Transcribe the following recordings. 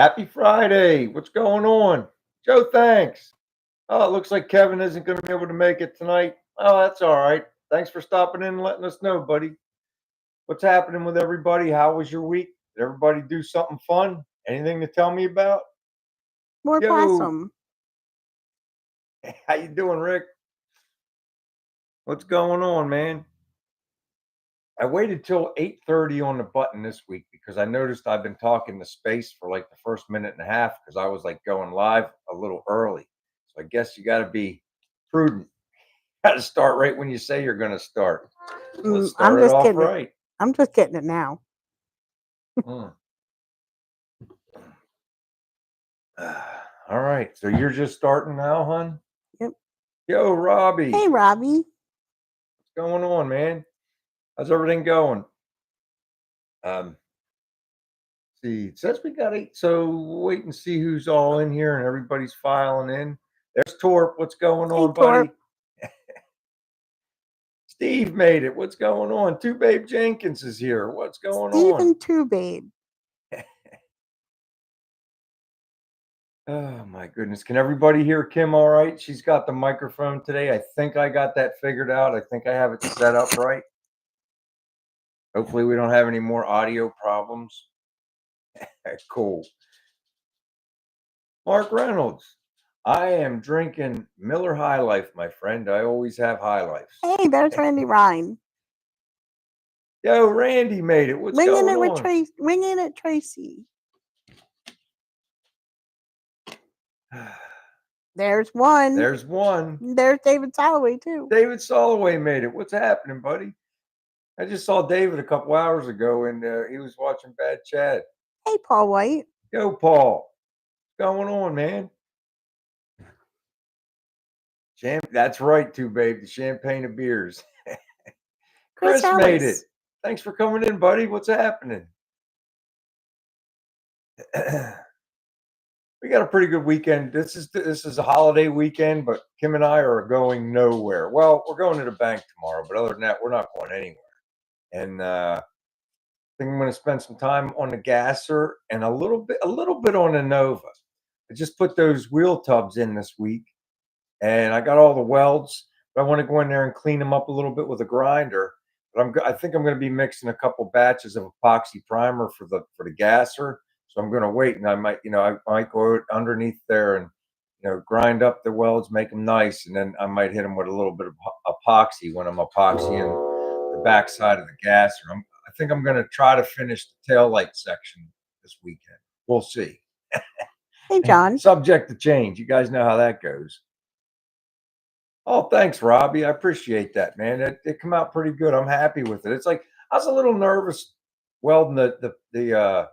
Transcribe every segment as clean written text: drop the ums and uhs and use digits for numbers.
Happy Friday. What's going on? Joe, thanks. Oh, it looks like Kevin isn't going to be able to make it tonight. Oh, that's all right. Thanks for stopping in and letting us know, buddy. What's happening with everybody? How was your week? Did everybody do something fun? Anything to tell me about? More Yo, possum. how you doing, Rick? What's going on, man? I waited till 8:30 on the button this week because I noticed I've been talking to space for like the first minute and a half because I was like going live a little early. So I guess you got to be prudent. Got to start right when you say you're going to start. Let's I'm start it just off getting it. right. I'm just getting it now. Hmm. All right. So you're just starting now, hon? Yep. Yo, Robbie. Hey, Robbie. What's going on, man? How's everything going? See, it says we got 8, so we'll wait and see who's all in here and everybody's filing in. There's Torp. What's going Hey, on, buddy? Torp. Steve made it. What's going on? Two Babe Jenkins is here. What's going on? Stephen too, babe. Oh my goodness. Can everybody hear Kim all right? She's got the microphone today. I think I got that figured out. I think I have it set up right. Hopefully we don't have any more audio problems. Cool. Mark Reynolds. I am drinking Miller High Life, my friend. I always have High Lifes. Hey, there's Randy Ryan. Yo, Randy made it. What's Winging going it with on? Tracy. Winging it, Tracy. There's one. There's one. There's David Soloway too. David Soloway made it. What's happening, buddy? I just saw David a couple hours ago, and he was watching Bad Chad. Hey, Paul White. Yo, Paul. What's going on, man? That's right, too, babe. The champagne of beers. Chris made it. Thanks for coming in, buddy. What's happening? We got a pretty good weekend. This is a holiday weekend, but Kim and I are going nowhere. Well, we're going to the bank tomorrow, but other than that, we're not going anywhere. And I think I'm going to spend some time on the gasser and a little bit on the Nova. I just put those wheel tubs in this week, and I got all the welds. But I want to go in there and clean them up a little bit with a grinder. But I think I'm going to be mixing a couple batches of epoxy primer for the gasser. So I'm going to wait, and I might go underneath there and grind up the welds, make them nice, and then I might hit them with a little bit of epoxy when I'm epoxying the backside of the gasser. I think I'm going to try to finish the tail light section this weekend. We'll see. Hey, John. Subject to change. You guys know how that goes. Oh, thanks, Robbie. I appreciate that, man. It come out pretty good. I'm happy with it. It's like I was a little nervous welding the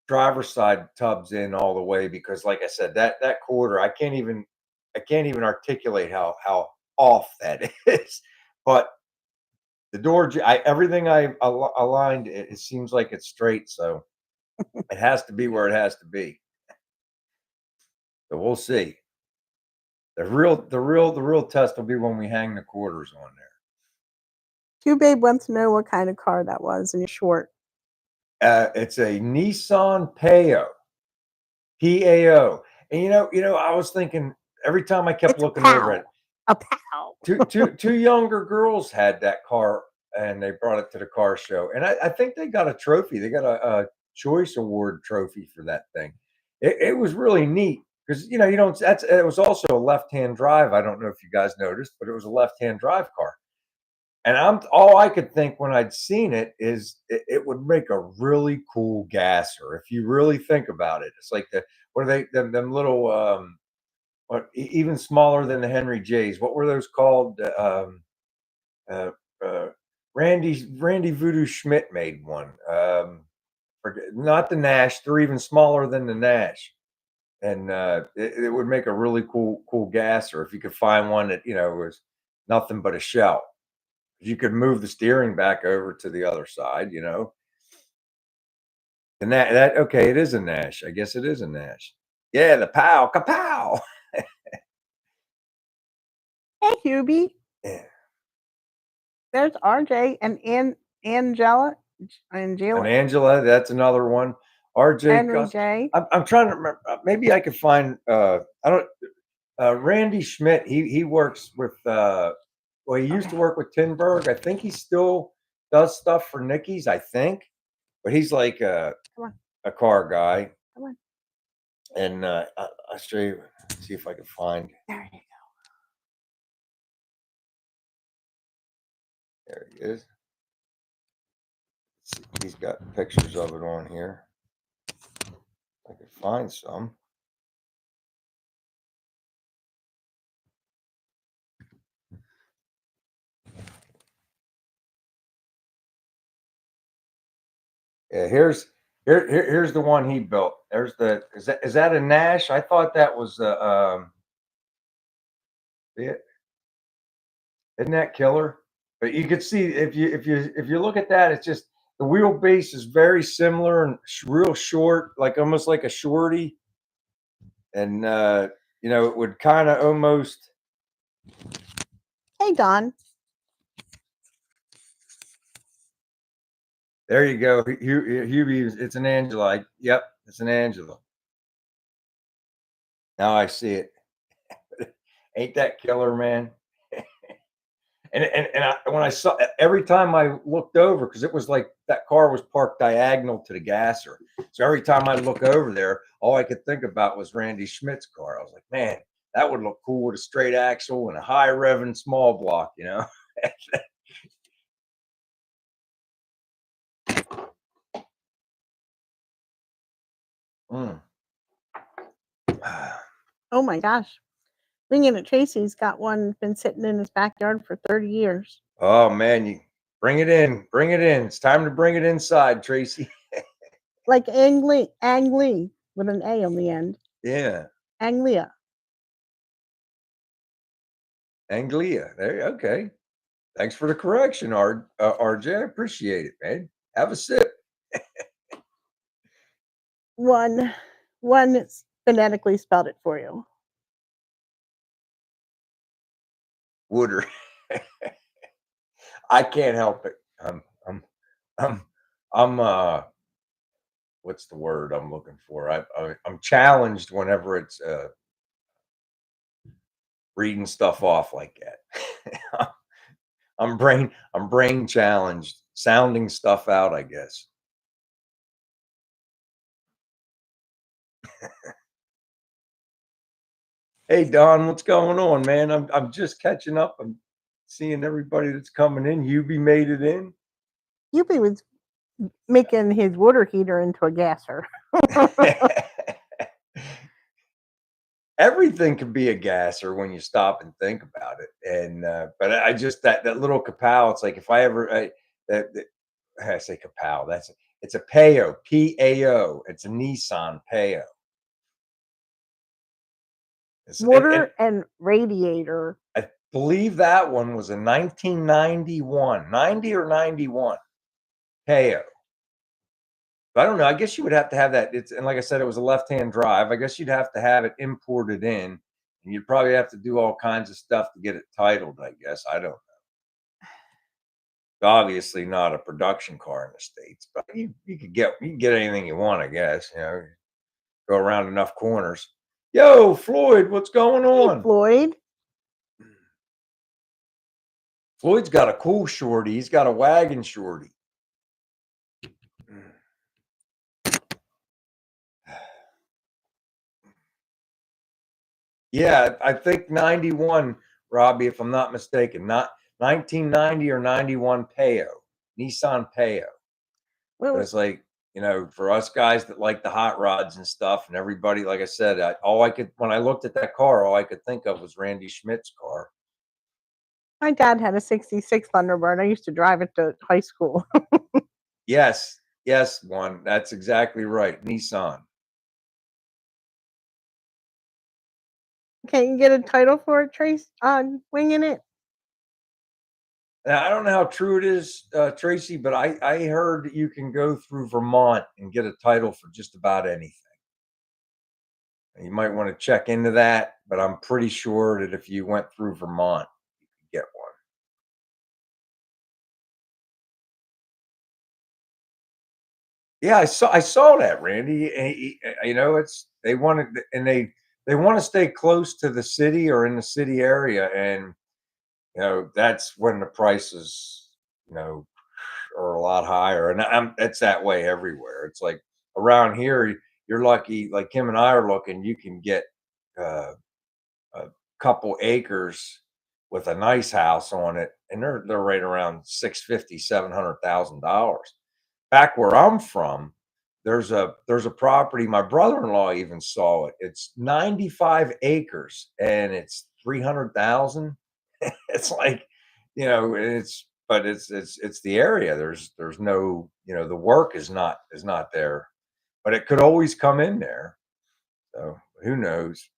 driver's side tubs in all the way because, like I said, that quarter I can't even articulate how off that is. But the door, everything I aligned, it seems like it's straight, so it has to be where it has to be. So we'll see. The real test will be when we hang the quarters on there. Q Babe wants to know what kind of car that was in short. It's a Nissan Pao. P-A-O. And I was thinking every time I kept looking over at it. A pal. Two younger girls had that car and they brought it to the car show. And I think they got a trophy. They got a choice award trophy for that thing. It was really neat because you don't it was also a left-hand drive. I don't know if you guys noticed, but it was a left-hand drive car. And all I could think when I'd seen it is it would make a really cool gasser if you really think about it. It's like what are they them little even smaller than the Henry J's. What were those called? Randy Voodoo Schmidt made one. Not the Nash. They're even smaller than the Nash, and it would make a really cool gasser if you could find one that was nothing but a shell. You could move the steering back over to the other side, And that okay, it is a Nash. I guess it is a Nash. Yeah, the pow, kapow. Hey, Hubie. Yeah. There's RJ and Angela. And Angela, that's another one. RJ Henry Gus. J. I'm trying to remember. Maybe I could find. I don't. Randy Schmidt. He works with. Well, he used to Okay, work with Tinberg. I think he still does stuff for Nicky's. I think, but he's like come on, a car guy. come on. And I'll show you. See if I can find. There you There he is. He's got pictures of it on here. I can find some. Yeah, here's the one he built. There's the is that a Nash? I thought that was yeah, isn't that killer? But you could see if you look at that, it's just the wheelbase is very similar and real short, like almost like a shorty, and it would kind of almost. go. Hey, Don. There you go. Hubie, it's an Angela. Yep, it's an Angela. Now I see it. Ain't that killer, man? When I saw every time I looked over, because it was like that car was parked diagonal to the gasser. So every time I look over there, all I could think about was Randy Schmidt's car. I was like, man, that would look cool with a straight axle and a high revving small block, you know? Mm. Oh my gosh. Thinking that Tracy's got one been sitting in his backyard for 30 years. Oh man, you bring it in. Bring it in. It's time to bring it inside, Tracy. Like Ang Lee with an A on the end. Yeah. Anglia. Anglia. There, okay. Thanks for the correction, RJ. I appreciate it, man. Have a sip. One phonetically spelled it for you. Wooder. I can't help it. I'm, I'm what's the word I'm looking for? I'm challenged whenever it's reading stuff off like that. I'm brain challenged, sounding stuff out, I guess. Hey Don, what's going on, man? I'm just catching up. I'm seeing everybody that's coming in. Hubie made it in. Hubie was making his water heater into a gasser. Everything can be a gasser when you stop and think about it. And but I just that little kapow. It's like if I ever I say kapow. It's a Pao, Pao. It's a Nissan Pao. Water and radiator. I believe that one was a 1991, 90 or 91 Pao. I don't know. I guess you would have to have that. And like I said, it was a left-hand drive. I guess you'd have to have it imported in, and you'd probably have to do all kinds of stuff to get it titled. I guess I don't know. Obviously, not a production car in the States, but you can get anything you want. I guess go around enough corners. Yo, Floyd, what's going Hey, on? Floyd. Floyd's got a cool shorty. He's got a wagon shorty. Yeah, I think 91, Robbie, if I'm not mistaken, not 1990 or 91 Pao, Nissan Pao. But Well, it's like, for us guys that like the hot rods and stuff, and everybody, like I said, when I looked at that car, all I could think of was Randy Schmidt's car. my dad had a 66 Thunderbird. I used to drive it to high school. Yes, one. That's exactly right. Nissan. Can't you get a title for it, Trace? On winging it? Now, I don't know how true it is, Tracy, but I heard that you can go through Vermont and get a title for just about anything. You might want to check into that, but I'm pretty sure that if you went through Vermont, you could get one. Yeah, I saw that, Randy. You know, it's they wanted and they want to stay close to the city or in the city area, and you know that's when the prices, you know, are a lot higher. And it's that way everywhere. It's like around here, you're lucky. Like Kim and I are looking, you can get uh, a couple acres with a nice house on it, and they're right around 650, $700,000. Back where I'm from, there's a property. My brother-in-law even saw it. It's 95 acres and it's 300,000. It's like, you know, it's the area. There's no, you know, the work is not there, but it could always come in there. So who knows?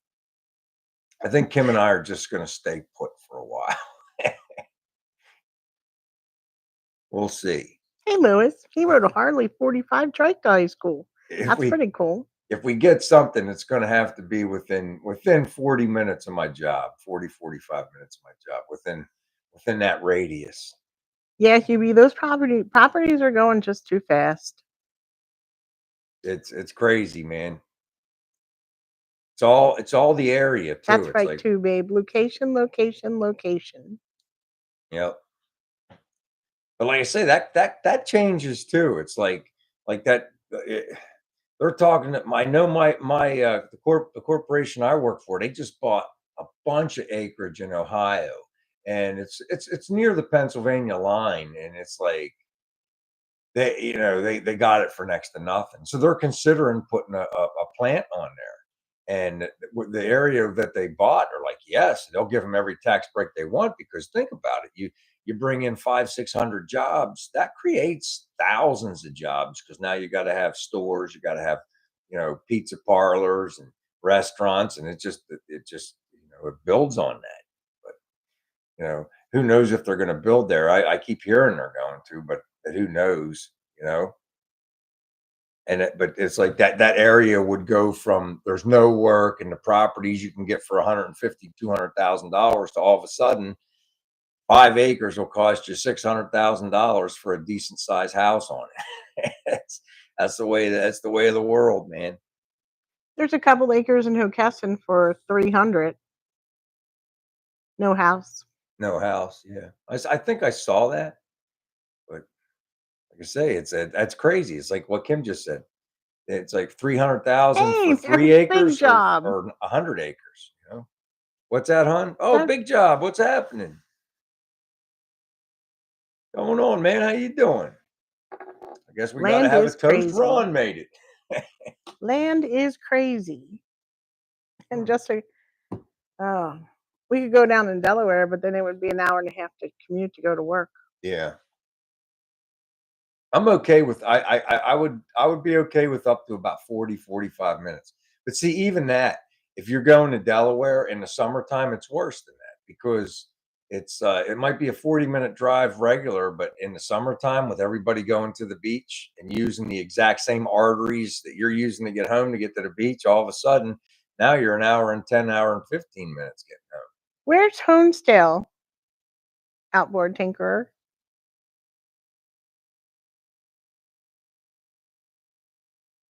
I think Kim and I are just going to stay put for a while. We'll see. Hey, Lewis, he rode a Harley 45 trike to high school. If That's we pretty cool. if we get something, it's going to have to be within 40 minutes of my job, 45 minutes of my job, within that radius. Yeah, Hubie, those properties are going just too fast. It's crazy, man. It's all the area too. That's It's right like, too, babe. Location, location, location. yep. But like I say, that changes too. It's like that. They're talking. I know the corporation I work for. They just bought a bunch of acreage in Ohio, and it's near the Pennsylvania line, and it's like they got it for next to nothing. So they're considering putting a plant on there. And the area that they bought are like, yes, they'll give them every tax break they want, because think about it. You bring in 500-600 jobs, that creates thousands of jobs, because now you got to have stores, you got to have, pizza parlors and restaurants, and it just it builds on that. But who knows if they're going to build there? I keep hearing they're going to, but who knows? You know, but it's like that area would go from there's no work and the properties you can get for 150, $200,000 to all of a sudden 5 acres will cost you $600,000 for a decent sized house on it. That's the way of the world, man. There's a couple acres in Hockessin for 300. No house. No house, yeah. I think I saw that, but like I say, that's crazy. It's like what Kim just said. It's like 300,000 for Hey, that's a 3 big acres or job. or 100 acres, you know? What's that, hon? Oh, That big job. What's happening? Going on, man? How you doing? I guess we gotta land have a is toast. crazy. Ron made it. Land is crazy. And just a oh, we could go down in Delaware, but then it would be an hour and a half to commute to go to work. Yeah. I'm okay with I would be okay with up to about 40, 45 minutes. But see, even that, if you're going to Delaware in the summertime, it's worse than that, because it might be a 40-minute drive regular, but in the summertime with everybody going to the beach and using the exact same arteries that you're using to get home to get to the beach, all of a sudden now you're an hour and 10 hour and 15 minutes getting home. Where's Honesdale, outboard tinkerer?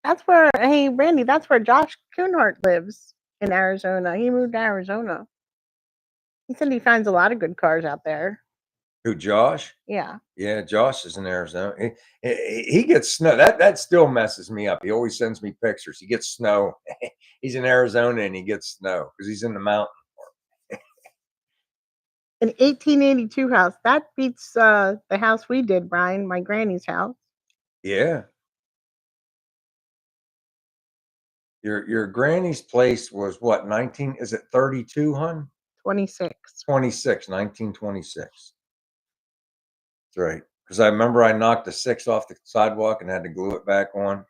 That's where, hey, Randy, that's where Josh Coonhart lives in Arizona. He moved to Arizona. He said he finds a lot of good cars out there. Who, Josh? Yeah. Yeah, Josh is in Arizona. He gets snow. That still messes me up. He always sends me pictures. He gets snow. He's in Arizona and he gets snow because he's in the mountain. An 1882 house. That beats the house we did, Brian, my granny's house. Yeah. Your granny's place was what, 19? Is it 32, hun? 26. 26, 1926. That's right. Because I remember I knocked the six off the sidewalk and had to glue it back on.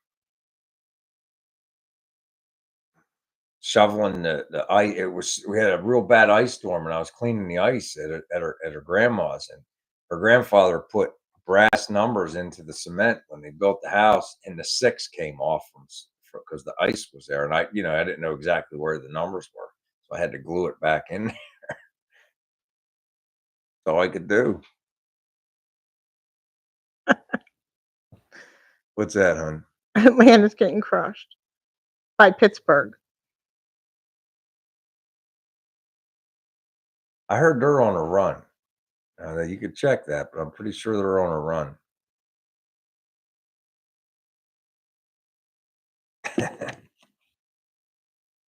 Shoveling the ice. We had a real bad ice storm, and I was cleaning the ice at her grandma's, and her grandfather put brass numbers into the cement when they built the house, and the six came off because the ice was there, and I didn't know exactly where the numbers were, so I had to glue it back in. That's all I could do. What's that, hon? Atlanta's getting crushed by Pittsburgh. I heard they're on a run. You could check that, but I'm pretty sure they're on a run.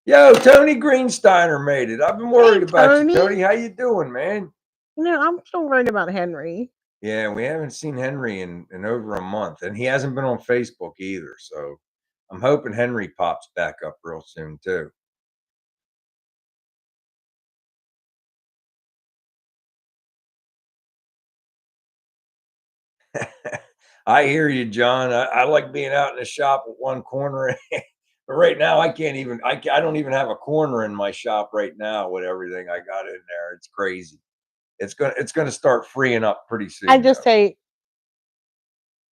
Yo, Tony Greensteiner made it. I've been worried about you, Tony. Tony. How you doing, man? I'm still worried about Henry. Yeah, we haven't seen Henry in over a month, and he hasn't been on Facebook either. So I'm hoping Henry pops back up real soon too. I hear you, John. I like being out in the shop with one corner, but right now I can't even. I don't even have a corner in my shop right now with everything I got in there. It's crazy. It's gonna start freeing up pretty soon. I just say,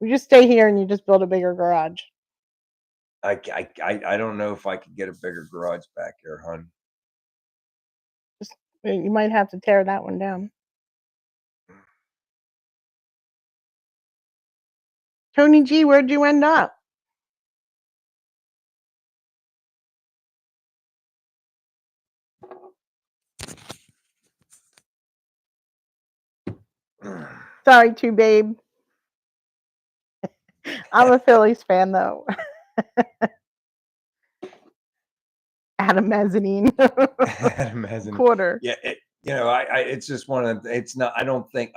we just stay here and you just build a bigger garage. I don't know if I could get a bigger garage back here, hun. You might have to tear that one down. Tony G, where'd you end up? Sorry, too, babe. I'm a Phillies fan, though. At a mezzanine. At a mezzanine. Quarter. Yeah, it's just one of the. It's not. I don't think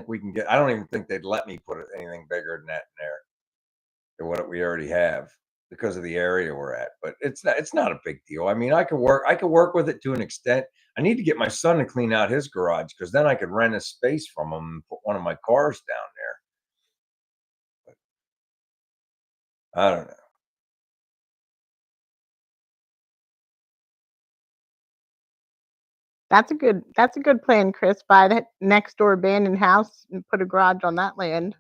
we can get. I don't even think they'd let me put anything bigger than that in there than what we already have because of the area we're at. But it's not a big deal. I mean, I could work with it to an extent. I need to get my son to clean out his garage because then I could rent a space from him and put one of my cars down there. But I don't know. That's a good plan, Chris. Buy that next door abandoned house and put a garage on that land.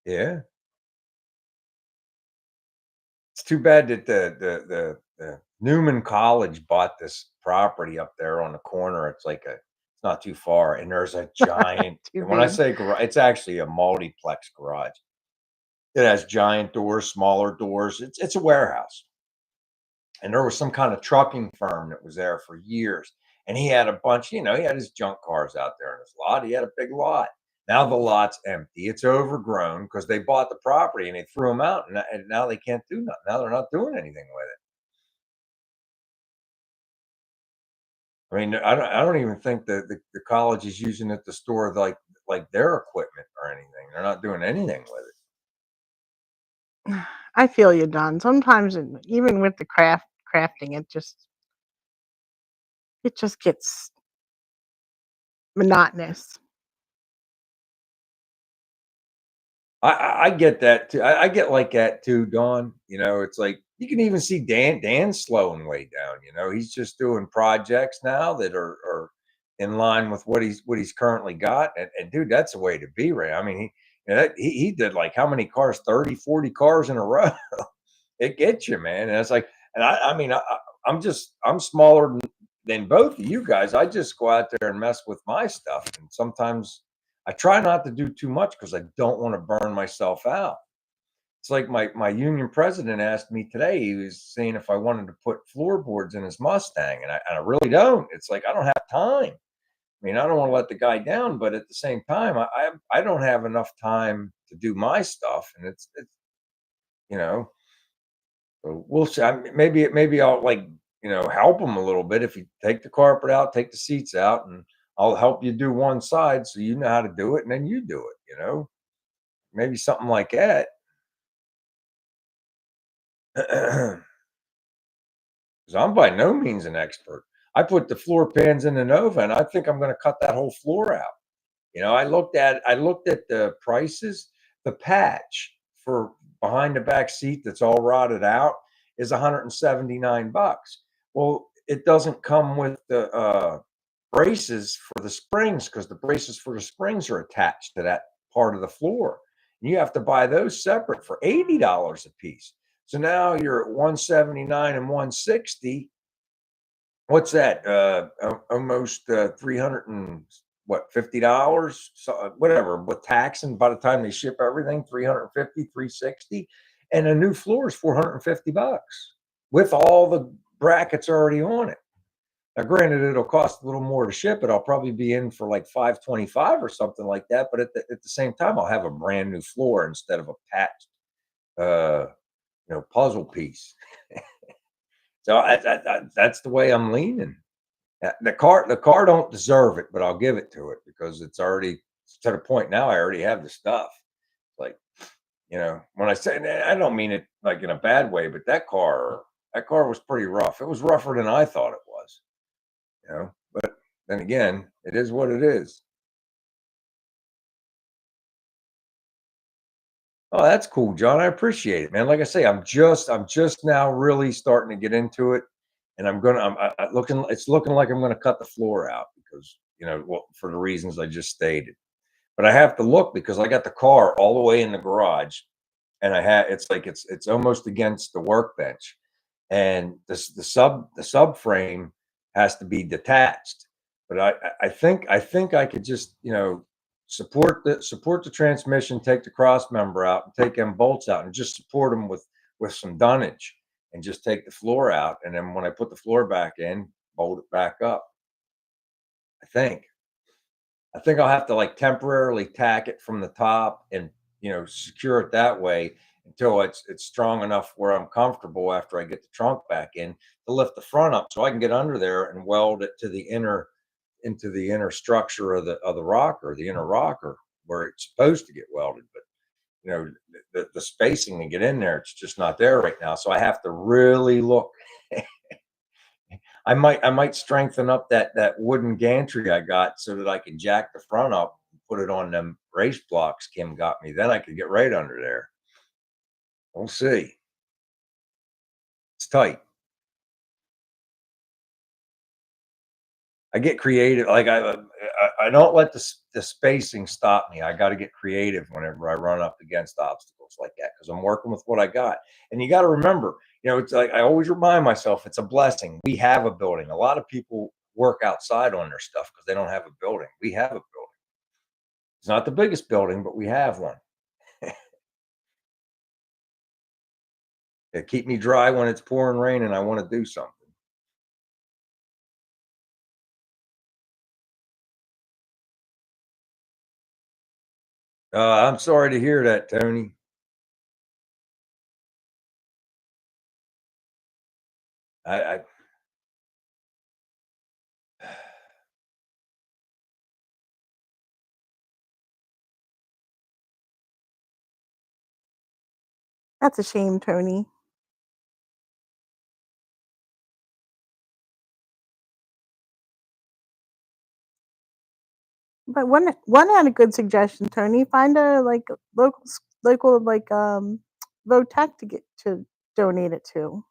Yeah. It's too bad that the Newman College bought this property up there on the corner. It's not too far, and there's a giant. Too And when I big. say garage, it's actually a multiplex garage. It has giant doors, smaller doors. It's a warehouse, and there was some kind of trucking firm that was there for years, and he had a bunch. He had his junk cars out there in his lot. He had a big lot. Now the lot's empty. It's overgrown because they bought the property and they threw them out, and now they can't do nothing. Now they're not doing anything with it. I mean, I don't even think that the college is using it to store like their equipment or anything. They're not doing anything with it. I feel you, Don. Sometimes, even with the crafting, it just gets monotonous. I get that too. I get like that too, Dawn. It's like you can even see Dan's slowing way down. He's just doing projects now that are in line with what he's currently got. And dude, that's the way to be, Ray. I mean, he did like how many cars? 30, 40 cars in a row. It gets you, man. And it's like, and I mean, I'm smaller than both of you guys. I just go out there and mess with my stuff, and sometimes I try not to do too much because I don't want to burn myself out. It's like my union president asked me today. He was saying if I wanted to put floorboards in his Mustang, and I really don't. It's like I don't have time. I mean, I don't want to let the guy down, but at the same time, I don't have enough time to do my stuff, and it's you know. So we'll see. Maybe I'll help him a little bit if you take the carpet out, take the seats out, and I'll help you do one side so you know how to do it, and then you do it. Maybe something like that. 'Cause I'm by no means an expert. I put the floor pans in the Nova, and I think I'm going to cut that whole floor out. I looked at the prices. The patch for behind the back seat that's all rotted out is $179. Well, it doesn't come with the braces for the springs because the braces for the springs are attached to that part of the floor. And you have to buy those separate for $80 a piece. So now you're at 179 and 160. What's that? Almost 300 and what, $50? So whatever with tax, and by the time they ship everything, 350, 360. and a new floor is $450 with all the brackets already on it. Now, granted, it'll cost a little more to ship it. I'll probably be in for like 525 or something like that. But at the same time, I'll have a brand new floor instead of a patched, uh, puzzle piece. So that's the way I'm leaning. The car don't deserve it, but I'll give it to it because it's already to the point now. I already have the stuff. Like, when I say that, I don't mean it like in a bad way, but that car was pretty rough. It was rougher than I thought it was. But then again, it is what it is. Oh, that's cool, John. I appreciate it, man. Like I say, I'm just now really starting to get into it, and it's looking like I'm gonna cut the floor out because well, for the reasons I just stated. But I have to look because I got the car all the way in the garage, and it's like it's almost against the workbench, and the subframe has to be detached. But I think I could just support the transmission, take the cross member out, and take them bolts out, and just support them with some dunnage, and just take the floor out, and then when I put the floor back in, bolt it back up. I think. I think I'll have to like temporarily tack it from the top and secure it that way until it's strong enough where I'm comfortable after I get the trunk back in to lift the front up so I can get under there and weld it to the inner into the inner structure of the rocker, the inner rocker where it's supposed to get welded. But the spacing to get in there, it's just not there right now. So I have to really look. I might strengthen up that wooden gantry I got so that I can jack the front up and put it on them race blocks Kim got me. Then I could get right under there. We'll see. It's tight. I get creative. Like I don't let the spacing stop me. I got to get creative whenever I run up against obstacles like that because I'm working with what I got. And you got to remember, it's like I always remind myself, it's a blessing. We have a building. A lot of people work outside on their stuff because they don't have a building. We have a building. It's not the biggest building, but we have one. It keep me dry when it's pouring rain and I want to do something. I'm sorry to hear that, Tony. I That's a shame, Tony. But one had a good suggestion, Tony. Find a like local like Votech to get to donate it to.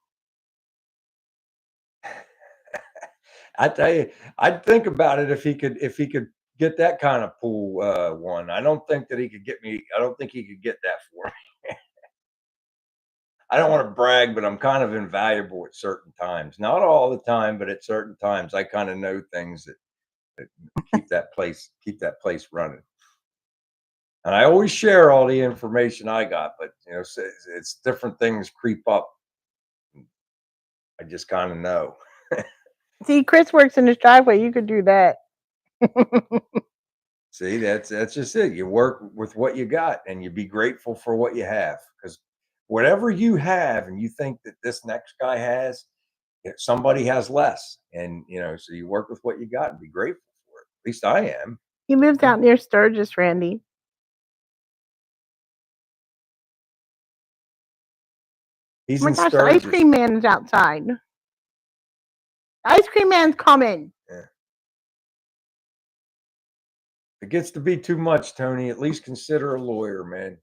I tell you, I'd think about it if he could get that kind of pool one. I don't think that he could get me. I don't think he could get that for me. I don't want to brag, but I'm kind of invaluable at certain times. Not all the time, but at certain times, I kind of know things that keep that place running. And I always share all the information I got, but it's different things creep up. I just kind of know. See, Chris works in his driveway. You could do that. See, that's just it. You work with what you got, and you be grateful for what you have, because whatever you have, and you think that this next guy has, somebody has less, and so you work with what you got and be grateful for it. At least I am. He lives out near Sturgis, Randy. He's Oh my in gosh, the ice Sturgis. cream man is outside. The ice cream man's coming. Yeah. If it gets to be too much, Tony, at least consider a lawyer, man.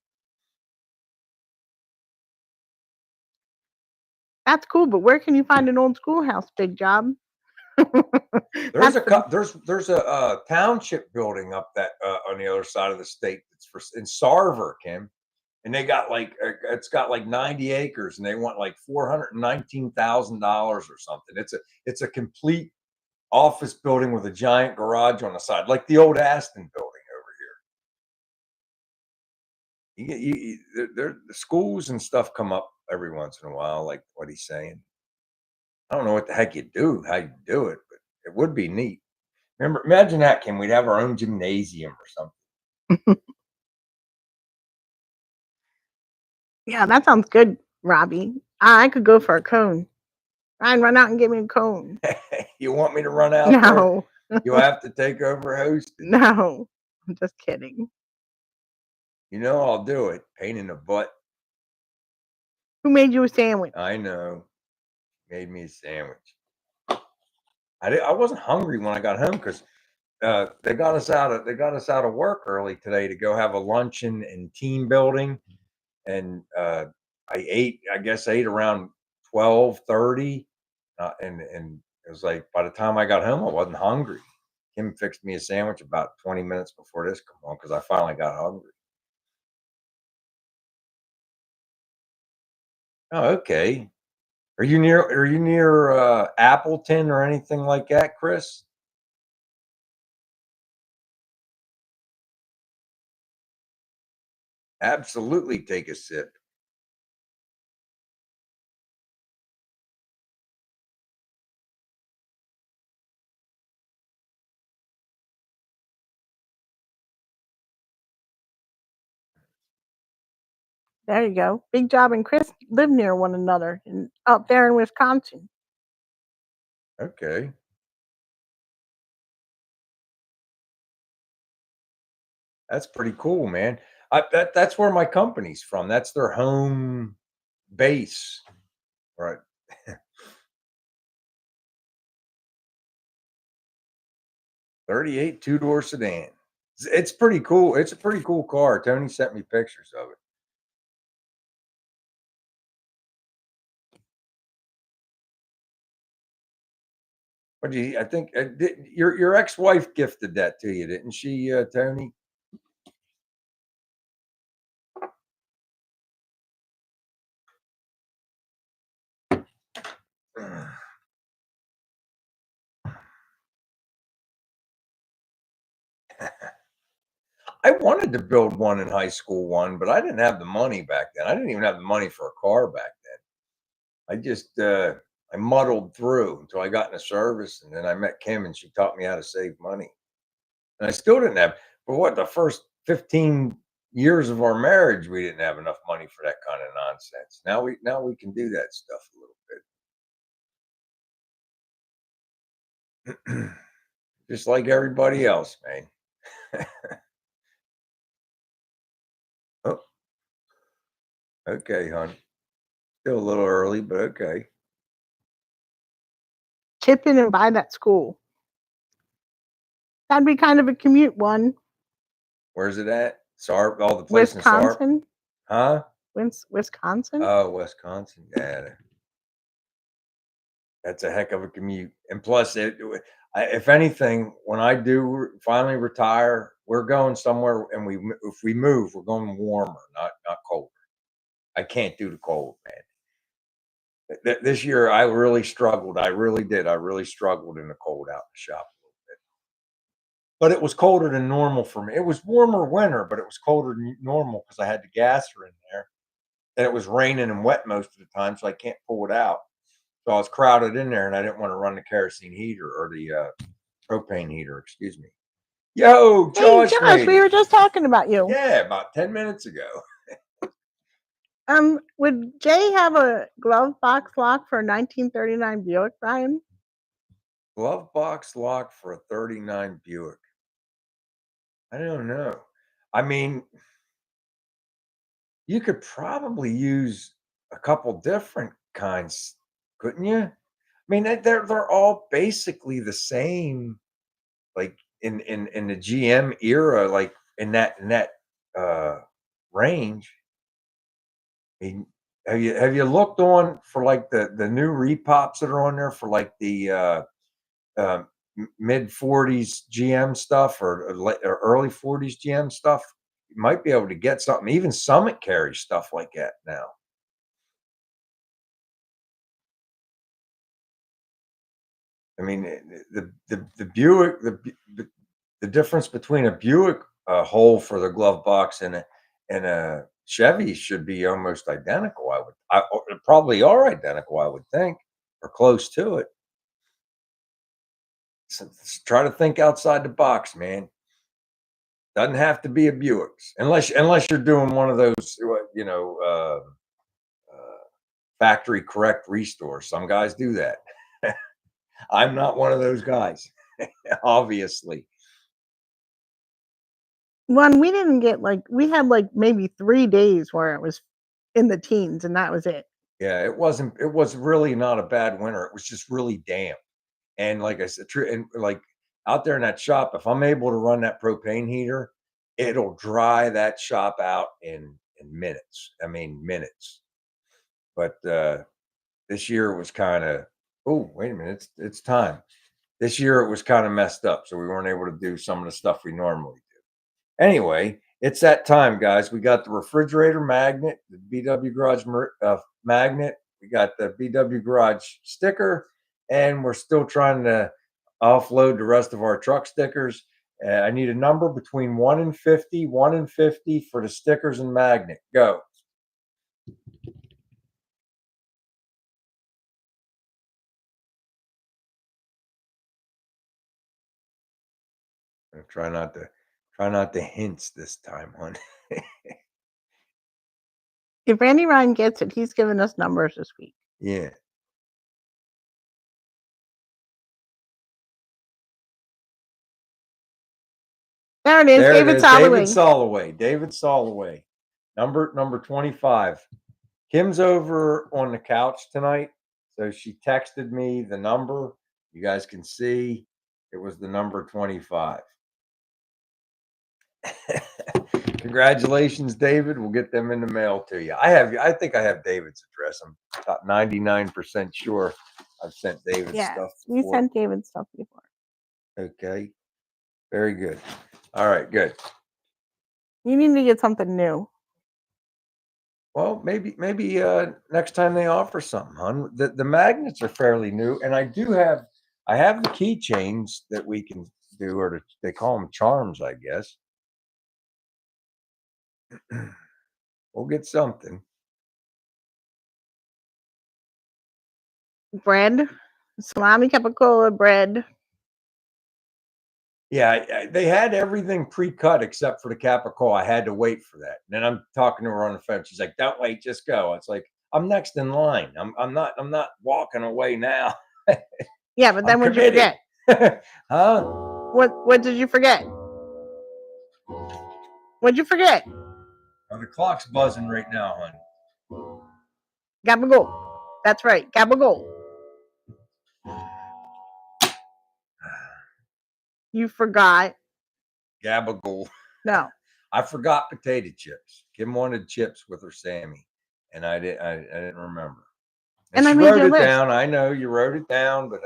That's cool, but where can you find an old schoolhouse, Big Job? There's a township building up that on the other side of the state that's for in Sarver, Kim, and they got like it's got like 90 acres, and they want like $419,000 or something. It's a complete office building with a giant garage on the side, like the old Aston building over The schools and stuff come up every once in a while, like what he's saying. I don't know what the heck you do, how you do it, but it would be neat. Remember, imagine that, Kim. We'd have our own gymnasium or something. Yeah, that sounds good, Robbie. I could go for a cone. Ryan, run out and get me a cone. You want me to run out there? No, You have to take over hosting. no, I'm just kidding. You know I'll do it. Pain in the butt. Who made you a sandwich? I know. Made me a sandwich. I wasn't hungry when I got home because they got us out of work early today to go have a luncheon and team building, and I guess ate around 12:30, and it was like by the time I got home I wasn't hungry. Kim fixed me a sandwich about 20 minutes before this come on because I finally got hungry. Oh, okay. Are you near Appleton or anything like that, Chris? Absolutely take a sip. There you go. Big Job and Chris live near one another up there in Wisconsin. Okay. That's pretty cool, man. That's where my company's from. That's their home base. Right. 38 two-door sedan. It's pretty cool. It's a pretty cool car. Tony sent me pictures of it. What do you? I think your ex-wife gifted that to you, didn't she, Tony? I wanted to build one in high school one, but I didn't have the money back then. I didn't even have the money for a car back then. I just I muddled through until I got in a service, and then I met Kim, and she taught me how to save money. And I still didn't have for what the first 15 years of our marriage, we didn't have enough money for that kind of nonsense. Now we can do that stuff a little bit. Just like everybody else, man. Oh, okay, hon. Still a little early, but okay. Chip in and buy that school. That'd be kind of a commute one. Where's it at? Sarp, all the place in Sarp? Wisconsin. Huh? Wisconsin. Oh, Wisconsin. Yeah, that's a heck of a commute. And plus, if anything, when I do finally retire, we're going somewhere, and if we move, we're going warmer, not colder. I can't do the cold, man. This year, I really struggled. I really did. I really struggled in the cold out in the shop a little bit. But it was colder than normal for me. It was warmer winter, but it was colder than normal because I had the gasser in there, and it was raining and wet most of the time, so I can't pull it out. So I was crowded in there, and I didn't want to run the kerosene heater or the propane heater. Excuse me. Yo, Hey, Josh Josh, made we it. were just talking about you. Yeah, about 10 minutes ago. Would Jay have a glove box lock for a 1939 Buick, Ryan? Glove box lock for a 39 Buick. I don't know. I mean, you could probably use a couple different kinds, couldn't you? I mean, they're all basically the same, like in the GM era, like in that uh range. I mean, have you looked on for like the new repops that are on there for like the uh, mid 40s GM stuff or early 40s GM stuff? You might be able to get something. Even Summit carries stuff like that now. I mean, the Buick the difference between a Buick hole for the glove box and and a Chevy should be almost identical. Probably are identical, I would think, or close to it. So try to think outside the box, man. Doesn't have to be a Buick, unless you're doing one of those, factory correct restores. Some guys do that. I'm not one of those guys, obviously. One, we didn't get we had maybe 3 days where it was in the teens, and that was it. Yeah, it was really not a bad winter. It was just really damp. And like I said, and like out there in that shop, if I'm able to run that propane heater, it'll dry that shop out in minutes. I mean, minutes. But this year it was kind of, oh, wait a minute, it's time. This year it was kind of messed up, so we weren't able to do some of the stuff we normally do. Anyway, it's that time, guys. We got the refrigerator magnet, the BW Garage magnet. We got the BW Garage sticker, and we're still trying to offload the rest of our truck stickers. I need a number between 1 and 50, 1 and 50 for the stickers and magnet. Go. Try not to hints this time, hon. If Randy Ryan gets it, he's giving us numbers this week. Yeah. There it is, There David it is. Soloway. David Soloway. Number 25. Kim's over on the couch tonight, so she texted me the number. You guys can see it was the number 25. Congratulations, David. We'll get them in the mail to you. I think I have David's address. I'm about 99% sure I've sent David stuff before. We sent David stuff before. Okay. Very good. All right, good. You need to get something new. Well, maybe next time they offer something, hon. The magnets are fairly new, and I have the keychains that we can do, or they call them charms, I guess. We'll get something. Bread, salami capicola bread. Yeah, they had everything pre-cut except for the capicola. I had to wait for that. And then I'm talking to her on the phone. She's like, "Don't wait, just go." It's like, I'm next in line. I'm not walking away now. Yeah, but then what'd you forget? Huh? What did you forget? What'd you forget? Oh, the clock's buzzing right now, hon. Gabagool. That's right, gabagool. You forgot. Gabagool. No. I forgot potato chips. Kim wanted chips with her Sammy, and I didn't remember. And she wrote it down. I know you wrote it down, but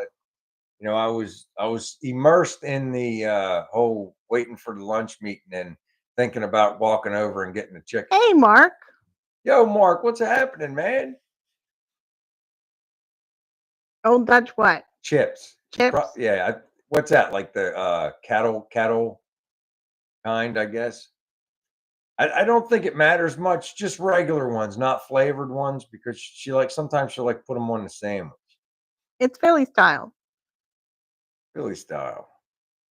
I was immersed in the whole waiting for the lunch meeting and thinking about walking over and getting the chicken. Hey, Mark. Yo, Mark, what's happening, man? Old Dutch what? Chips. Chips? Yeah. What's that? Like the cattle kind, I guess. I don't think it matters much. Just regular ones, not flavored ones, because sometimes she'll put them on the sandwich. It's Philly style. Philly style.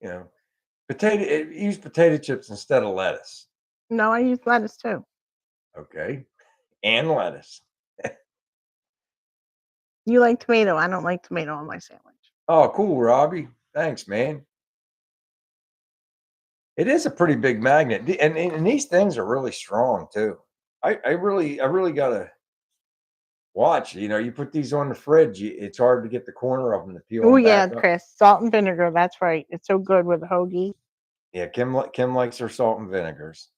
Use potato chips instead of lettuce. No, I use lettuce too. Okay. And lettuce. You like tomato. I don't like tomato on my sandwich. Oh, cool, Robbie. Thanks, man. It is a pretty big magnet. And these things are really strong too. I really gotta watch. You put these on the fridge, it's hard to get the corner of them to peel. Oh yeah, Chris. Salt and vinegar. That's right. It's so good with a hoagie. Yeah, Kim likes her salt and vinegars.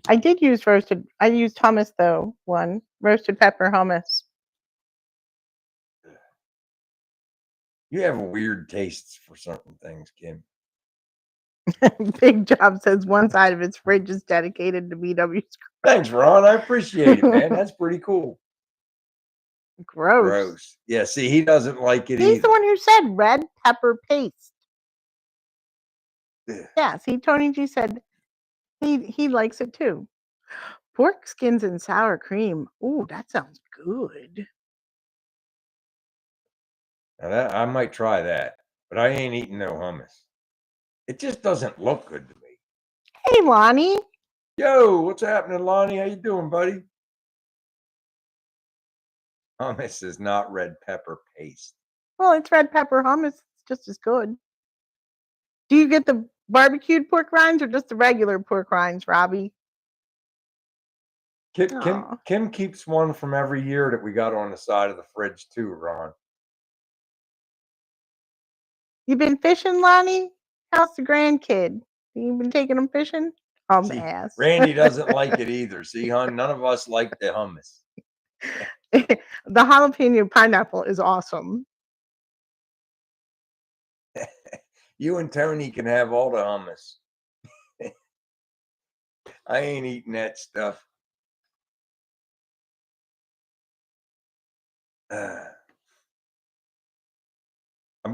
I did use roasted. I used hummus though. Roasted pepper hummus. You have weird tastes for certain things, Kim. Big Job says one side of its fridge is dedicated to BW's. Thanks, Ron. I appreciate it, man. That's pretty cool. Gross. Yeah, see, he doesn't like it. He's the one who said red pepper paste. Yeah, see, Tony G said He likes it too. Pork skins and sour cream. Ooh, that sounds good. Now that I might try that, but I ain't eating no hummus. It just doesn't look good to me. Hey, Lonnie. Yo, what's happening, Lonnie? How you doing, buddy? Hummus is not red pepper paste. Well, it's red pepper hummus. It's just as good. Do you get the barbecued pork rinds or just the regular pork rinds, Robbie? Kim keeps one from every year that we got on the side of the fridge too, Ron. You been fishing, Lonnie? How's the grandkid? You been taking them fishing? See, Ass. Randy doesn't like it either. See, hon, none of us like the hummus. The jalapeno pineapple is awesome. You and Tony can have all the hummus. I ain't eating that stuff. I'm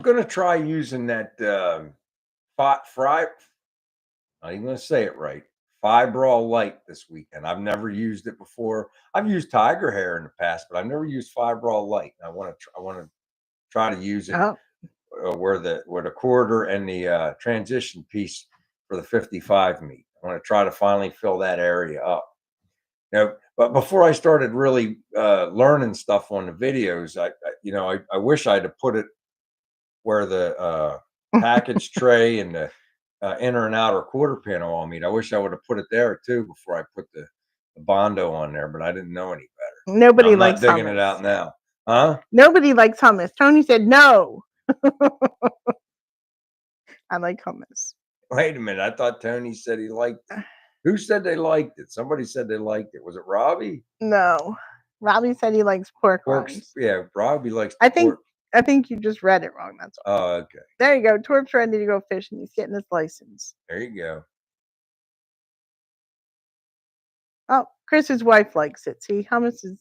gonna try using that fry. Not even gonna say it right. Fibrol Light this weekend. I've never used it before. I've used Tiger Hair in the past, but I've never used Fibrol Light. I want to try to use it where the quarter and the transition piece for the 55 meat. I want to try to finally fill that area up. Now, but before I started really learning stuff on the videos, I wish I'd have put it where the package tray and the inner and outer quarter panel on meat. I wish I would have put it there too before I put the Bondo on there, but I didn't know any better. Nobody I'm not likes digging hummus. it out now. Huh? Nobody likes hummus. Tony said no. I like hummus. Wait a minute. I thought Tony said he liked it. Who said they liked it? Somebody said they liked it. Was it Robbie? No. Robbie said he likes pork rinds. Yeah, Robbie likes pork. I think you just read it wrong. That's all. Oh, okay. There you go. Torp's ready to go fishing. He's getting his license. There you go. Oh, Chris's wife likes it. See, hummus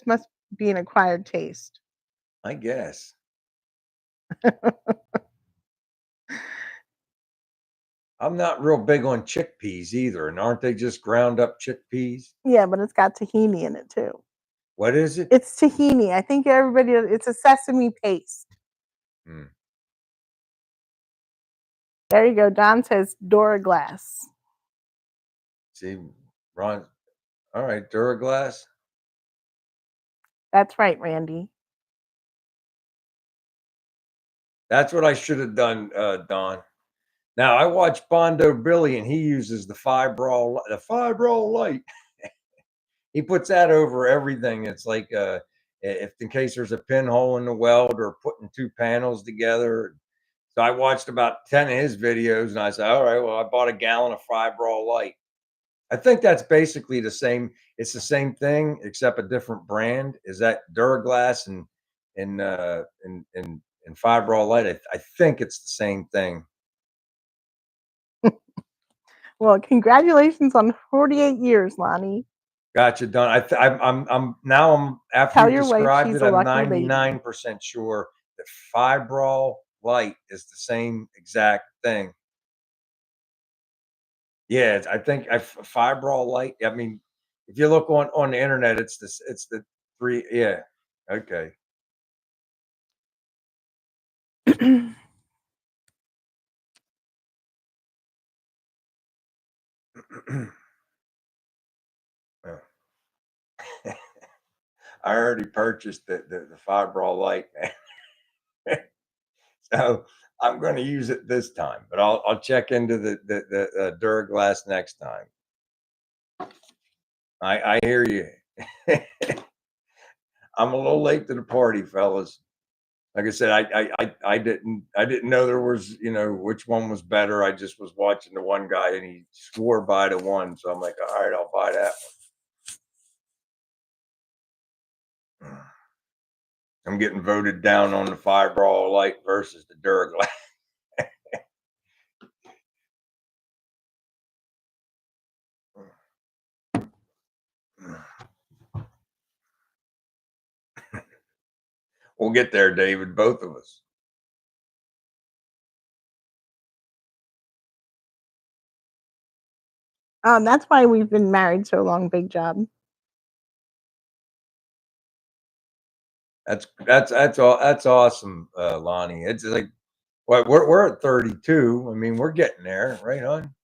must be an acquired taste. I guess. I'm not real big on chickpeas either, and aren't they just ground up chickpeas? Yeah, but it's got tahini in it too. What is it? It's tahini. I think it's a sesame paste. There you go. Don says Duraglass. See, Ron. All right, Duraglass. That's right, Randy. That's what I should have done, Don. Now I watch Bondo Billy, and he uses the Fibrol Light. He puts that over everything. It's like if in case there's a pinhole in the weld or putting two panels together. So I watched about 10 of his videos, and I said, all right, well, I bought a gallon of Fibrol Light. I think that's basically the same. It's the same thing, except a different brand. Is that Duraglass and Fibrol Light? I think it's the same thing. Well, congratulations on 48 years, Lonnie. Gotcha, Don. I'm now after Tell you your wife described she's it, a I'm lucky lady. 99% sure that Fibrol Light is the same exact thing. Yeah, I think Fibrol Light. I mean, if you look on the internet, it's the three. Yeah. Okay. Oh. I already purchased the Fibrol Light, man. So I'm going to use it this time, but I'll check into the Duraglass next time. I hear you. I'm a little late to the party, fellas. Like I said, I didn't know there was, which one was better. I just was watching the one guy and he swore by the one. So I'm like, all right, I'll buy that one. I'm getting voted down on the Fibrol Light versus the Duraglass. We'll get there, David, both of us. That's why we've been married so long, Big Job. That's awesome, Lonnie. It's like, well, we're at 32. I mean, we're getting there, right on.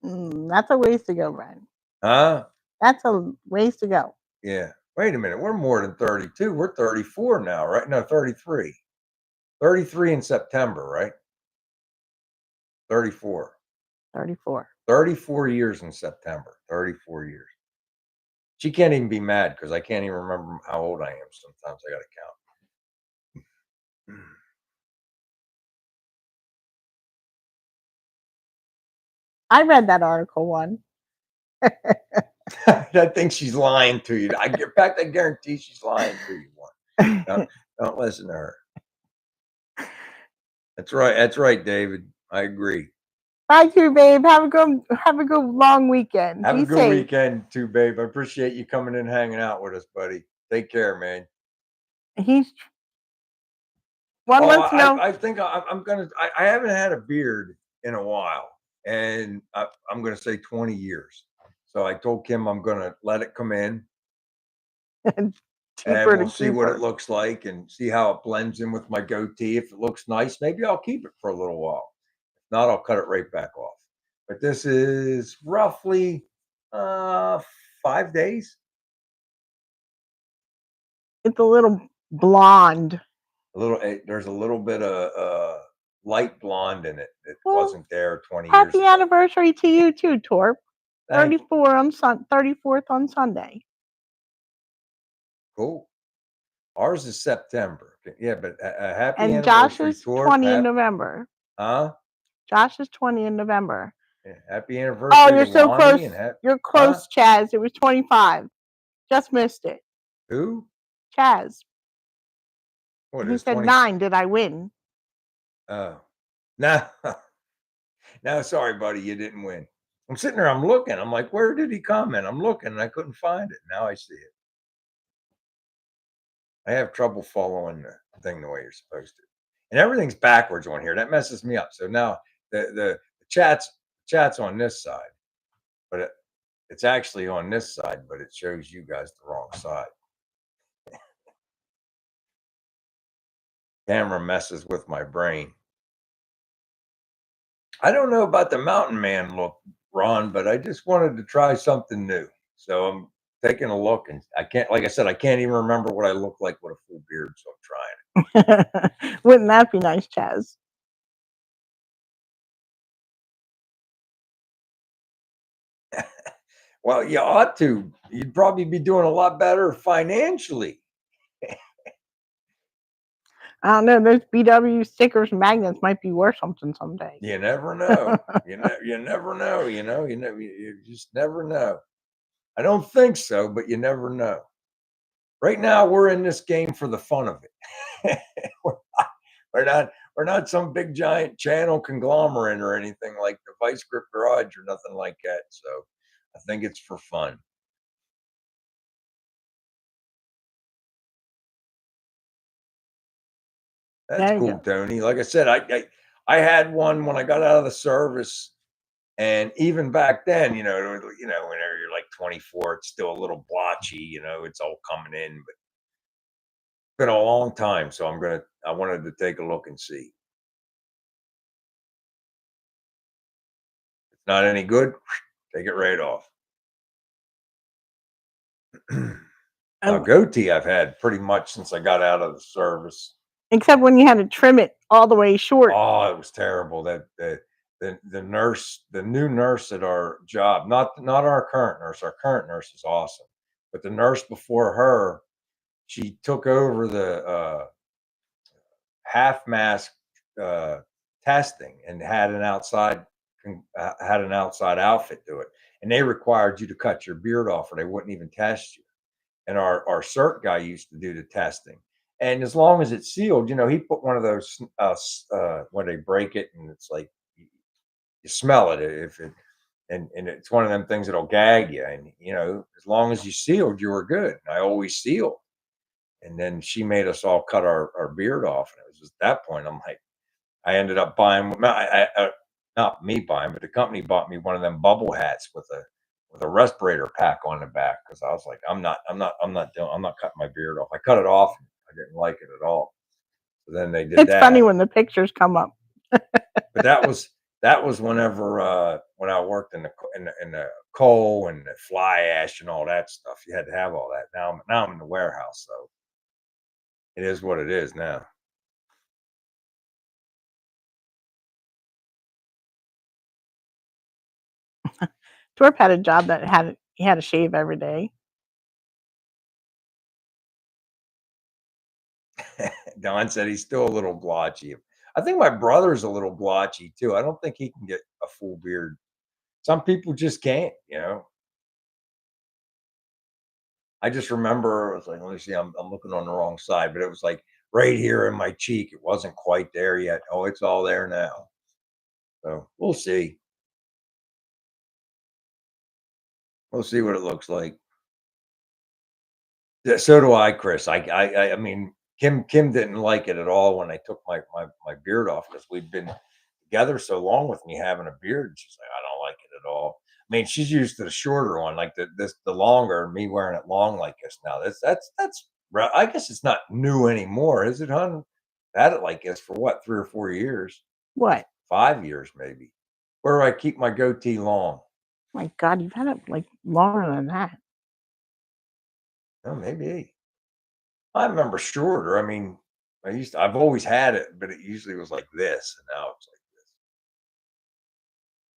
That's a ways to go, Brian. Huh? That's a ways to go. Yeah. Wait a minute. We're more than 32. We're 34 now, right? No, 33. 33 in September, right? 34. 34. 34 years in September. 34 years. She can't even be mad because I can't even remember how old I am. Sometimes I got to count. I read that article one. I think she's lying to you. In fact, I guarantee she's lying to you. Don't listen to her. That's right. That's right, David. I agree. Bye, too, babe. Have a good long weekend. Have Be a good safe. weekend too, babe. I appreciate you coming in and hanging out with us, buddy. Take care, man. He's one wants to know. I think I'm gonna. I haven't had a beard in a while, and I'm gonna say 20 years. So I told Kim I'm gonna let it come in, and we'll see what it looks like and see how it blends in with my goatee. If it looks nice, maybe I'll keep it for a little while. If not, I'll cut it right back off. But this is roughly 5 days. It's a little blonde. There's a little bit of light blonde in it. It Well, wasn't there 20 years Happy ago. anniversary to you too, Torp. Thank you. 34th on Sunday. Cool. Ours is September. Yeah, but a happy And anniversary, Josh is Torp. 20 in November. Huh? Josh is 20 in November. Yeah, happy anniversary. Oh, you're to so Lonnie close. You're close, Chaz. It was 25. Just missed it. Who? Chaz. What, He is said 20? 9. Did I win? Oh. No. No, sorry, buddy. You didn't win. I'm sitting there. I'm looking. I'm like, where did he comment? I'm looking and I couldn't find it. Now I see it. I have trouble following the thing the way you're supposed to. And everything's backwards on here. That messes me up. So now the chat's on this side, but it's actually on this side, but it shows you guys the wrong side. Camera messes with my brain. I don't know about the mountain man look, Ron, but I just wanted to try something new. So I'm taking a look, and I can't, like I said, I can't even remember what I look like with a full beard. So I'm trying it. Wouldn't that be nice, Chaz? Well, you ought to. You'd probably be doing a lot better financially. I don't know. Those BW stickers and magnets might be worth something someday. You never know. you never know. You just never know. I don't think so, but you never know. Right now, we're in this game for the fun of it. We're not some big giant channel conglomerate or anything like the Vice Grip Garage or nothing like that. So I think it's for fun. That's cool, Tony. Like I said, I had one when I got out of the service, and even back then, whenever you're like 24, it's still a little blotchy. It's all coming in, but it's been a long time, so I wanted to take a look and see. If it's not any good, take it right off. Now, goatee I've had pretty much since I got out of the service. Except when you had to trim it all the way short. Oh, it was terrible. The nurse, the new nurse at our job, not our current nurse. Our current nurse is awesome, but the nurse before her, she took over the half mask testing and had an outside outfit do it, and they required you to cut your beard off, or they wouldn't even test you. And our cert guy used to do the testing. And as long as it's sealed, he put one of those when they break it, and it's like you smell it if it, and it's one of them things that'll gag you. And as long as you sealed, you were good. And I always sealed. And then she made us all cut our beard off, and it was at that point I'm like, I ended up buying. not me buying, but the company bought me one of them bubble hats with a respirator pack on the back because I was like, I'm not cutting my beard off. I cut it off. And I didn't like it at all. So then they did It's funny that. when the pictures come up. But that was whenever when I worked in the coal and the fly ash and all that stuff. You had to have all that. Now I'm in the warehouse, so it is what it is now. Twerp had a job that he had to shave every day. Don said he's still a little blotchy. I think my brother's a little blotchy too. I don't think he can get a full beard. Some people just can't, you know. I just remember it was like, let me see, I'm looking on the wrong side, but it was like right here in my cheek. It wasn't quite there yet. Oh, it's all there now. So we'll see. We'll see what it looks like. Yeah, so do I, Chris. I mean, Kim didn't like it at all when I took my beard off because we'd been together so long with me having a beard. She's like, I don't like it at all. I mean, she's used to the shorter one, like the longer, me wearing it long like this now. I guess it's not new anymore, is it, hon? Had it like this for what, 3 or 4 years, What? 5 years maybe. Where do I keep my goatee long? My God, you've had it like longer than that. Oh, maybe. I remember shorter. I mean, I've always had it, but it usually was like this, and now it's like this.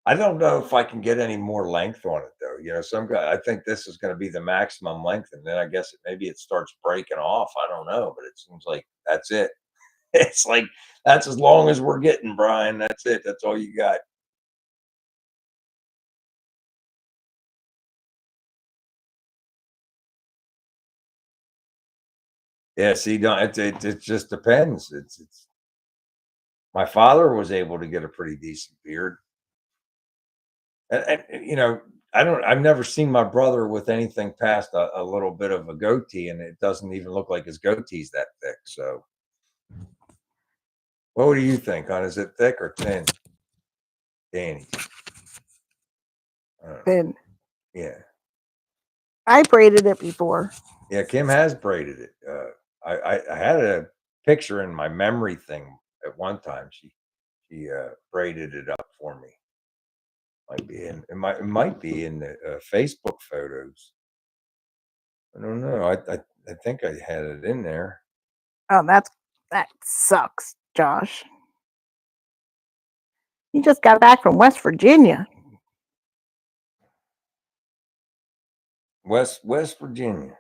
I don't know if I can get any more length on it though. You know, some guy I think this is going to be the maximum length, and then I guess maybe it starts breaking off. I don't know, but it seems like that's it. It's like that's as long as we're getting, Brian. That's it. That's all you got. Yeah, see, don't it just depends. It's my father was able to get a pretty decent beard. And, you know, I've never seen my brother with anything past a little bit of a goatee, and it doesn't even look like his goatee's that thick. So, what do you think, hon? Is it thick or thin? Danny. Thin. Yeah. I braided it before. Yeah, Kim has braided it. I had a picture in my memory thing at one time. She braided it up for me. It might be in the Facebook photos. I don't know. I think I had it in there. Oh, that sucks, Josh. You just got back from West Virginia. West Virginia.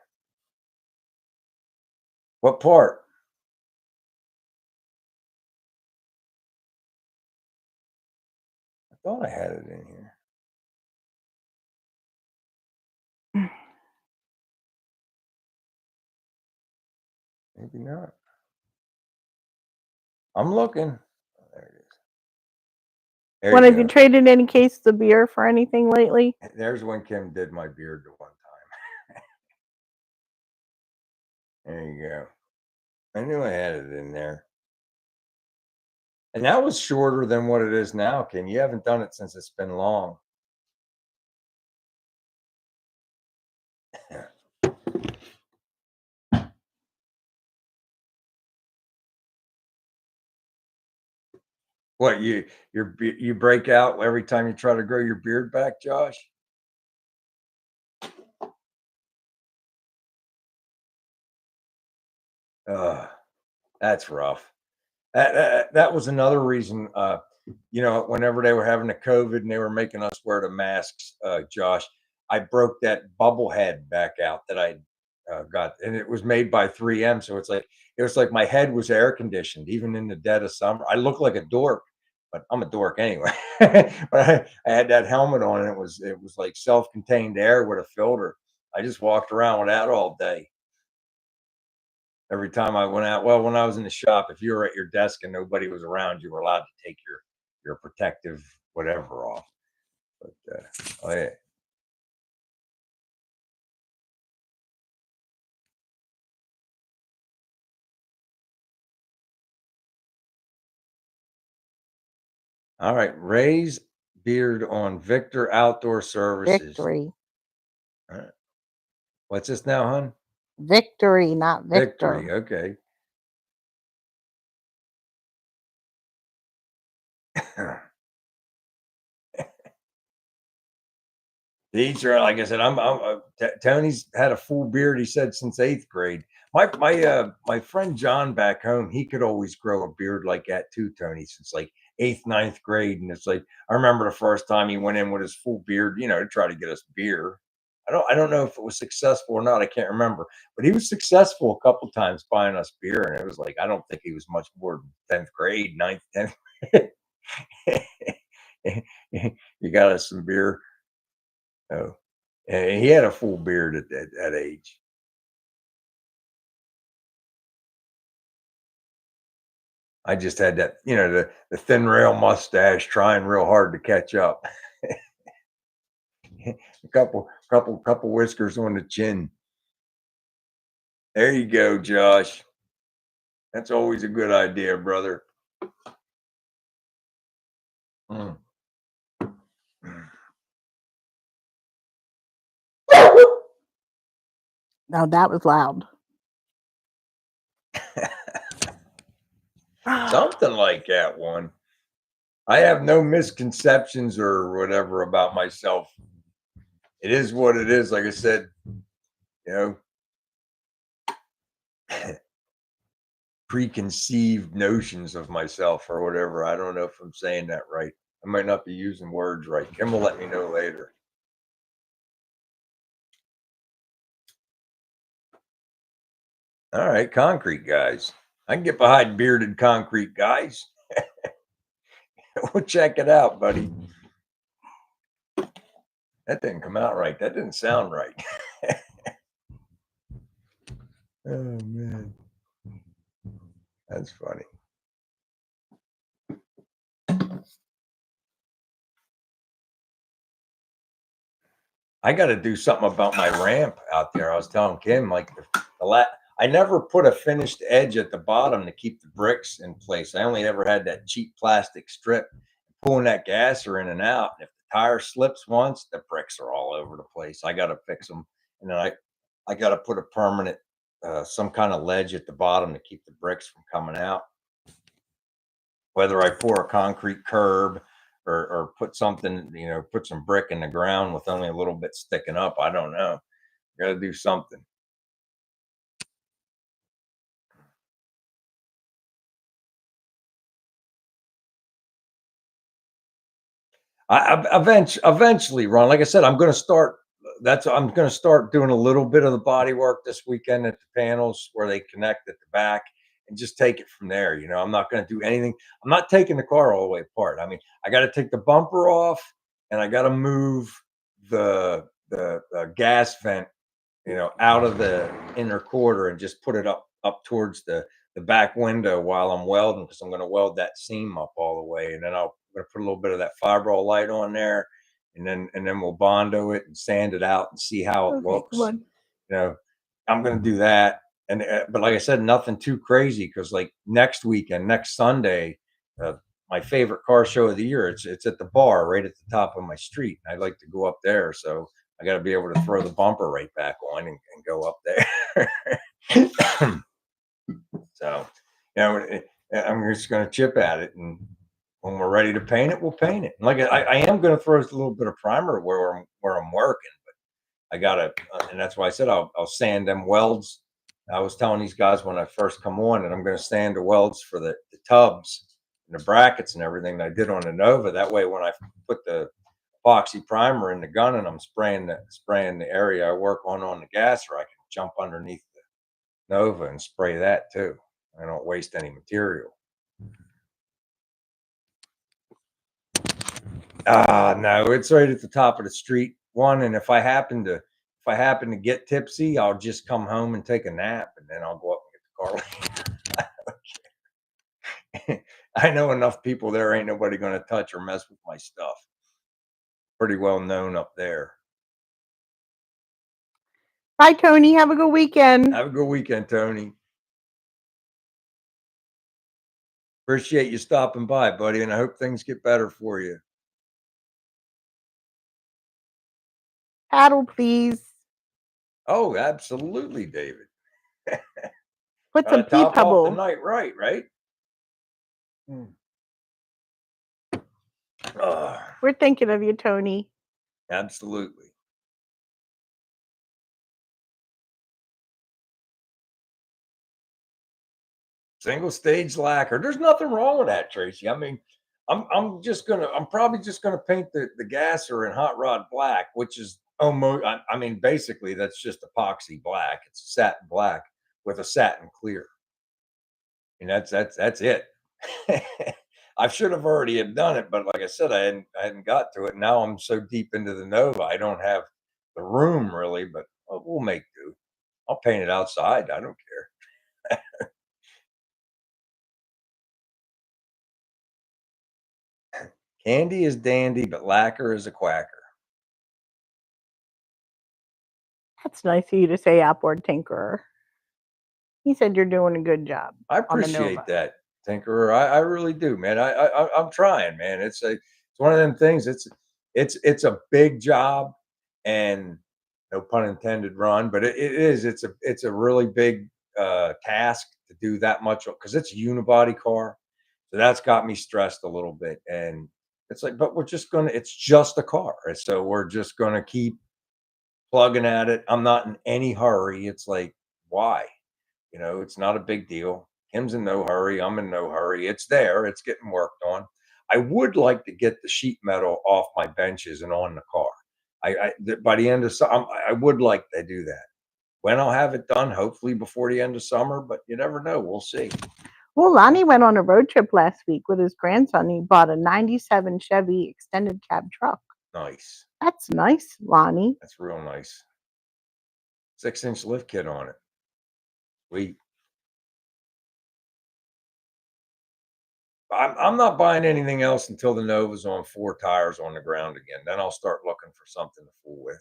What part? I thought I had it in here. Maybe not. I'm looking. Oh, there it is. There What you have you go. traded any cases of beer for anything lately? There's when Kim did my beard the one time. There you go. I knew I had it in there. And that was shorter than what it is now, Kim. You haven't done it since it's been long. What you break out every time you try to grow your beard back, Josh? That's rough. That was another reason. You know, whenever they were having the COVID and they were making us wear the masks, Josh, I broke that bubble head back out that I got, and it was made by 3M. So it was like my head was air conditioned, even in the dead of summer. I look like a dork, but I'm a dork anyway. But I had that helmet on, and it was like self-contained air with a filter. I just walked around with that all day. Every time I went out, well, when I was in the shop, if you were at your desk and nobody was around, you were allowed to take your protective whatever off. But oh yeah, All right. Raise beard on Victor Outdoor Services. Victory. All right. What's this now, hon? Victory, not Victor. Victory. Okay. These are, like I said, Tony's had a full beard, he said, since 8th grade. My friend John back home, he could always grow a beard like that too, Tony, since like 8th, 9th grade. And it's like, I remember the first time he went in with his full beard, to try to get us beer. I don't know if it was successful or not. I can't remember, but he was successful a couple times buying us beer. And it was like, I don't think he was much more than 10th grade, 9th, 10th. You got us some beer. Oh, and he had a full beard at that age. I just had that, the thin rail mustache, trying real hard to catch up. a couple whiskers on the chin. There you go, Josh. That's always a good idea, brother. Mm. No, that was loud. Something like that one. I have no misconceptions or whatever about myself. It is what it is. Like I said, preconceived notions of myself or whatever. I don't know if I'm saying that right. I might not be using words right. Kim will let me know later. All right, concrete guys. I can get behind bearded concrete guys. We'll check it out, buddy. That didn't come out right. That didn't sound right. Oh, man. That's funny. I got to do something about my ramp out there. I was telling Kim, like I never put a finished edge at the bottom to keep the bricks in place. I only ever had that cheap plastic strip pulling that gasser in and out. And if the tire slips once, the bricks are all over the place. I got to fix them, and then I got to put a permanent some kind of ledge at the bottom to keep the bricks from coming out. Whether I pour a concrete curb or put something, put some brick in the ground with only a little bit sticking up, I don't know. Got to do something. Eventually, Ron. Like I said, I'm going to start. I'm going to start doing a little bit of the body work this weekend at the panels where they connect at the back, and just take it from there. I'm not going to do anything. I'm not taking the car all the way apart. I mean, I got to take the bumper off, and I got to move the gas vent, out of the inner quarter and just put it up towards the back window while I'm welding, because I'm going to weld that seam up all the way, and then I'm going to put a little bit of that fiberall light on there, and then we'll Bondo it and sand it out and see how it looks. I'm going to do that, and but like I said, nothing too crazy, because like next Sunday, my favorite car show of the year, it's at the bar right at the top of my street. I'd like to go up there, so I got to be able to throw the bumper right back on and go up there. So, I'm just going to chip at it, and when we're ready to paint it, we'll paint it. And like I am going to throw a little bit of primer where I'm working, but I got to, and that's why I said I'll sand them welds. I was telling these guys when I first come on that I'm going to sand the welds for the tubs and the brackets and everything that I did on the Nova. That way, when I put the epoxy primer in the gun and I'm spraying the area I work on the gasser, I can jump underneath the Nova and spray that too. I don't waste any material. No, it's right at the top of the street one. And if I happen to get tipsy, I'll just come home and take a nap, and then I'll go up and get the car. I know enough people there, ain't nobody going to touch or mess with my stuff. Pretty well known up there. Bye, Tony. Have a good weekend. Have a good weekend, Tony. Appreciate you stopping by, buddy, and I hope things get better for you. Paddle, please. Oh, absolutely, David. Put some pee Top off the pebble. night right? We're thinking of you, Tony. Absolutely. Single stage lacquer. There's nothing wrong with that, Tracy. I mean, I'm probably just gonna paint the gasser in hot rod black, which is almost I mean, basically that's just epoxy black. It's satin black with a satin clear. And that's it. I should have already have done it, but like I said, I hadn't got to it. Now I'm so deep into the Nova, I don't have the room really, but we'll make do. I'll paint it outside. I don't care. Candy is dandy, but lacquer is a quacker. That's nice of you to say, outboard tinkerer. He said you're doing a good job I on the Nova. appreciate that, Tinkerer. I really do, man. I'm trying, man. It's one of them things. It's a big job, and no pun intended, Ron, but it is. It's a really big task to do that much because it's a unibody car. So that's got me stressed a little bit, and it's like, but we're just gonna. It's just a car, and so we're just gonna keep plugging at it. I'm not in any hurry. It's like, why? It's not a big deal. Kim's in no hurry. I'm in no hurry. It's there. It's getting worked on. I would like to get the sheet metal off my benches and on the car. By the end of summer, I would like to do that. When I'll have it done, hopefully before the end of summer, but you never know. We'll see. Well, Lonnie went on a road trip last week with his grandson. He bought a 97 Chevy extended cab truck. Nice. That's nice, Lonnie. That's real nice. 6-inch lift kit on it. Sweet. I'm not buying anything else until the Nova's on 4 tires on the ground again. Then I'll start looking for something to fool with.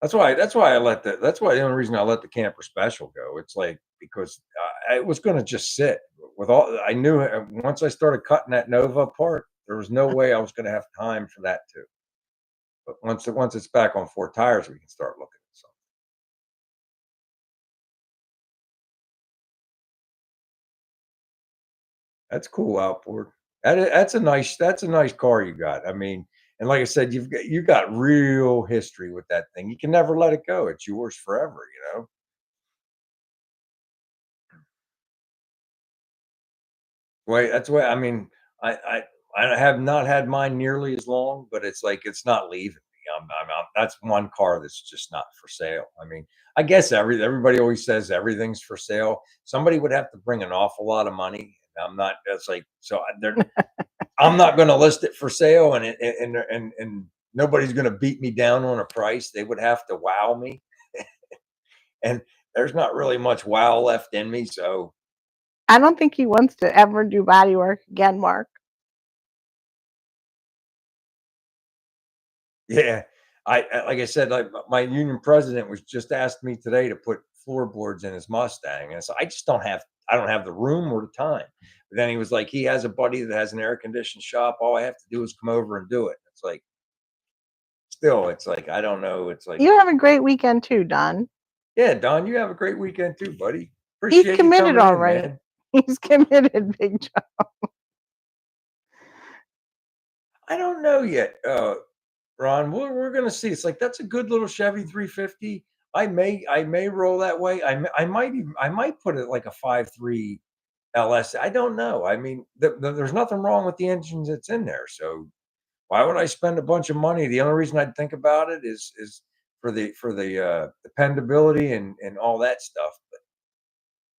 That's why the only reason I let the camper special go. It's like because it was going to just sit with all I knew once I started cutting that Nova apart, there was no way I was going to have time for that too. But once it's back on 4 tires, we can start looking at something. That's cool outboard. That's a nice car you got. I mean, and like I said, you got real history with that thing. You can never let it go. It's yours forever. Right, that's why I mean, I have not had mine nearly as long, but it's like it's not leaving me. That's one car that's just not for sale. I mean, I guess everybody always says everything's for sale. Somebody would have to bring an awful lot of money. I'm not. That's like so. I'm not going to list it for sale, and nobody's going to beat me down on a price. They would have to wow me, and there's not really much wow left in me. So I don't think he wants to ever do body work again, Mark. yeah, like I said, like my union president was just asked me today to put floorboards in his Mustang, and so I don't have the room or the time. But then he was like, he has a buddy that has an air conditioned shop. All I have to do is come over and do it. It's like, still, it's like I don't know. It's like, You have a great weekend too, Don. yeah, Don, you have a great weekend too, buddy. He's Appreciate you committed, coming all in, right. man. He's committed, big John. I don't know yet, Ron. We're gonna see. It's like that's a good little Chevy 350. I may roll that way. I might put it like a 5.3 LS. I don't know. I mean, there's nothing wrong with the engines that's in there. So why would I spend a bunch of money? The only reason I'd think about it is for the dependability and all that stuff.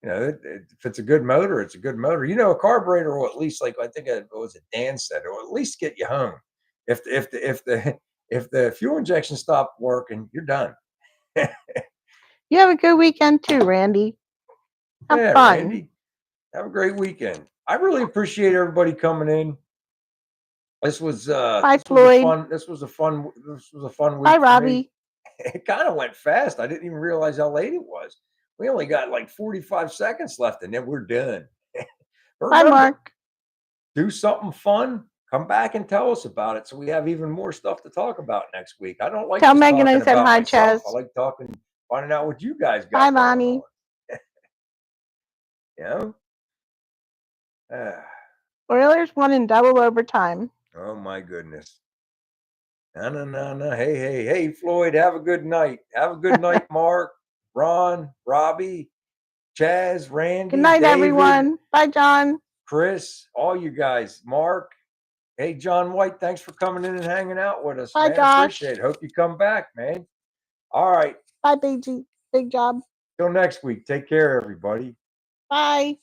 If it's a good motor, it's a good motor. A carburetor will at least, like I think what was it Dan said, it will at least get you home. If the fuel injection stopped working, you're done. You have a good weekend too, Randy. Have Yeah, fun. Randy, have a great weekend. I really appreciate everybody coming in. This was Bye, this was a Floyd. fun this was a fun week Bye, for me. Robbie. It kind of went fast. I didn't even realize how late it was. We only got like 45 seconds left, and then we're done. But Bye, remember, Mark. do something fun. Come back and tell us about it, so we have even more stuff to talk about next week. I don't like Tell just Megan I talking said about hi, myself. Chaz. I like finding out what you guys got Bye, going Bonnie. on. You know? Oilers won in double overtime. Oh my goodness. No. Hey, Floyd, have a good night. Have a good night, Mark, Ron, Robbie, Chaz, Randy, Good night, David, everyone. Bye, John. Chris, all you guys, Mark. Hey, John White, thanks for coming in and hanging out with us, Bye, man. Josh. Appreciate it. Hope you come back, man. All right. Bye, BG. Big job. Till next week. Take care, everybody. Bye.